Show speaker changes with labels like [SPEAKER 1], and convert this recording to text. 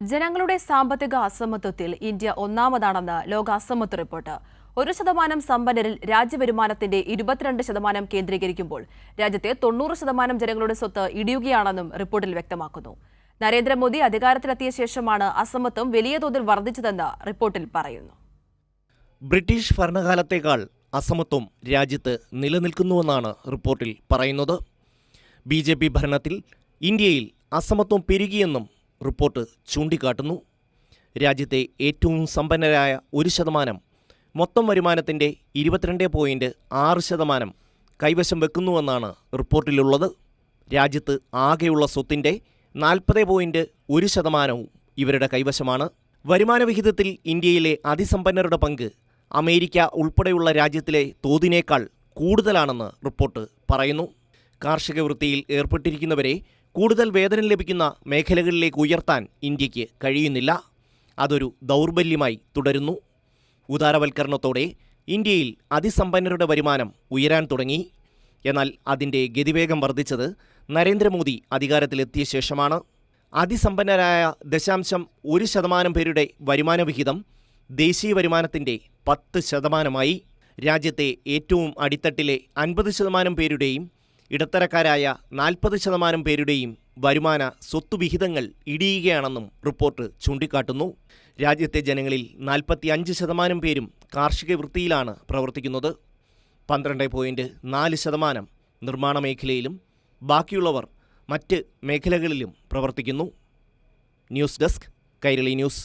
[SPEAKER 1] ജനങ്ങളുടെ സാമ്പത്തിക അസമത്വത്തിൽ ഇന്ത്യ ഒന്നാമതാണെന്ന് ലോക അസമത്വ റിപ്പോർട്ട്. 1% സമ്പന്നരിൽ രാജ്യവരുമാനത്തിന്റെ 22% കേന്ദ്രീകരിക്കുമ്പോൾ രാജ്യത്തെ 90% ജനങ്ങളുടെ സ്വത്ത് ഇടിയുകയാണെന്നും റിപ്പോർട്ടിൽ വ്യക്തമാക്കുന്നു. നരേന്ദ്രമോദി അധികാരത്തിലെത്തിയ ശേഷമാണ് അസമത്വം വലിയ തോതിൽ വർദ്ധിച്ചതെന്ന് റിപ്പോർട്ടിൽ പറയുന്നു.
[SPEAKER 2] ബ്രിട്ടീഷ് ഭരണകാലത്തേക്കാൾ അസമത്വം രാജ്യത്ത് നിലനിൽക്കുന്നുവെന്നാണ് റിപ്പോർട്ടിൽ പറയുന്നത്. BJP ഭരണത്തിൽ ഇന്ത്യയിൽ അസമത്വം പെരുകിയെന്നും റിപ്പോർട്ട് ചൂണ്ടിക്കാട്ടുന്നു. രാജ്യത്തെ ഏറ്റവും സമ്പന്നരായ 1% മൊത്തം വരുമാനത്തിൻ്റെ 22.6% കൈവശം വെക്കുന്നുവെന്നാണ് റിപ്പോർട്ടിലുള്ളത്. രാജ്യത്ത് ആകെയുള്ള സ്വത്തിൻ്റെ 40.1% ഇവരുടെ കൈവശമാണ്. വരുമാന വിഹിതത്തിൽ ഇന്ത്യയിലെ അതിസമ്പന്നരുടെ പങ്ക് അമേരിക്ക ഉൾപ്പെടെയുള്ള രാജ്യത്തിലെ തോതിനേക്കാൾ കൂടുതലാണെന്ന് റിപ്പോർട്ട് പറയുന്നു. കാർഷിക വൃത്തിയിൽ ഏർപ്പെട്ടിരിക്കുന്നവരെ കൂടുതൽ വേതനം ലഭിക്കുന്ന മേഖലകളിലേക്ക് ഉയർത്താൻ ഇന്ത്യക്ക് കഴിയുന്നില്ല. അതൊരു ദൗർബല്യമായി തുടരുന്നു. ഉദാരവൽക്കരണത്തോടെ ഇന്ത്യയിൽ അതിസമ്പന്നരുടെ വരുമാനം ഉയരാൻ തുടങ്ങി. എന്നാൽ അതിൻ്റെ ഗതിവേഗം വർദ്ധിച്ചത് നരേന്ദ്രമോദി അധികാരത്തിലെത്തിയ ശേഷമാണ്. അതിസമ്പന്നരായ 0.1% പേരുടെ വരുമാന വിഹിതം ദേശീയ വരുമാനത്തിൻ്റെ 10%. രാജ്യത്തെ ഏറ്റവും അടിത്തട്ടിലെ 50% പേരുടെയും ഇടത്തരക്കാരായ 40% പേരുടെയും വരുമാന സ്വത്തുവിഹിതങ്ങൾ ഇടിയുകയാണെന്നും റിപ്പോർട്ട് ചൂണ്ടിക്കാട്ടുന്നു. രാജ്യത്തെ ജനങ്ങളിൽ 45% പേരും കാർഷിക വൃത്തിയിലാണ് പ്രവർത്തിക്കുന്നത്. 12.4% നിർമ്മാണ മേഖലയിലും ബാക്കിയുള്ളവർ മറ്റ് മേഖലകളിലും പ്രവർത്തിക്കുന്നു. News desk, Kairali news.